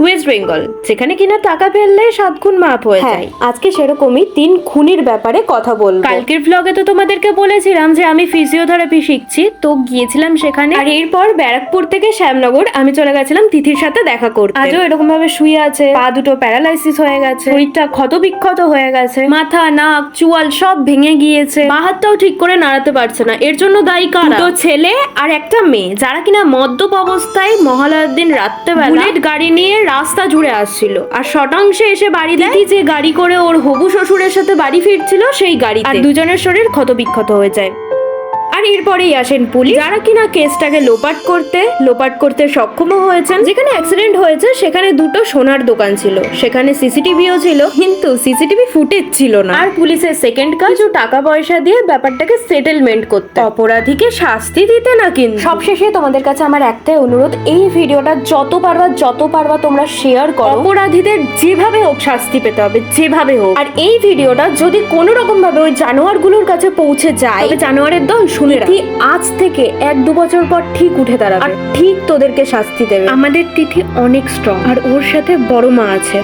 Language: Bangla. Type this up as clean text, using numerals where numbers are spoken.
ওয়েস্ট বেঙ্গল, যেখানে কিনা টাকা ফেললে 7 গুণ মাপ হয়ে যায়। আজকে সেরকমই 3 খুনির ব্যাপারে কথা বলবো। কালকের ব্লগে তো তোমাদেরকে বলেছিলাম যে আমি ফিজিওথেরাপি শিখছি, তো গিয়েছিলাম সেখানে। আর এরপর ব্যারাকপুর থেকে শ্যামনগর আমি চলে গেছিলাম তিথির সাথে দেখা করতে। আজও এরকম ভাবে শুয়ে আছে, পা দুটো প্যারালাইসিস হয়ে গেছে, শরীরটা ক্ষত বিক্ষত হয়ে গেছে, মাথা নাক চুয়াল সব ভেঙে গিয়েছে, বা হাতটাও ঠিক করে নাড়াতে পারছে না। এর জন্য দায়ী কারা? দুটো ছেলে আর একটা মেয়ে, যারা কিনা মদ্যপ অবস্থায় মহালয়ার দিন রাত্রেবেলা বুলেট গাড়ি নিয়ে রাস্তা জুড়ে আসছিল, আর শতাংশে এসে বাড়ি দেয়। যে গাড়ি করে ওর হবু শ্বশুরের সাথে বাড়ি ফিরছিল সেই গাড়ি, আর দুজনের শরীর ক্ষত বিক্ষত হয়ে যায়। আর এরপরেই আসেন পুলিশ, যারা কিনা কেসটাকে লোপাট করতে সক্ষম হয়েছেন। যেখানে অ্যাক্সিডেন্ট হয়েছে সেখানে দুটো সোনার দোকান ছিল, সেখানে সিসিটিভিও ছিল, কিন্তু সিসিটিভি ফুটেজ ছিল না। আর পুলিশের সেকেন্ড কাজ, কিছু টাকা পয়সা দিয়ে ব্যাপারটাকে সেটেলমেন্ট করতে, অপরাধীকে শাস্তি দিতে না। কিন্তু সবশেষে তোমাদের কাছে আমার একটাই অনুরোধ, এই ভিডিওটা যত পারবা তোমরা শেয়ার করো। অপরাধীদের যেভাবে হোক শাস্তি পেতে হবে, যেভাবে হোক। আর এই ভিডিওটা যদি কোনো রকম ভাবে ওই জানোয়ারগুলোর কাছে পৌঁছে যায়, তবে জানোয়ারের দল শুনে আজ থেকে 1-2 বছর পর ঠিক উঠে দাঁড়াবে, আর ঠিক তোদেরকে শাস্তি দেবে। আমাদের তিথি অনেক স্ট্রং, আর ওর সাথে বড় মা আছে।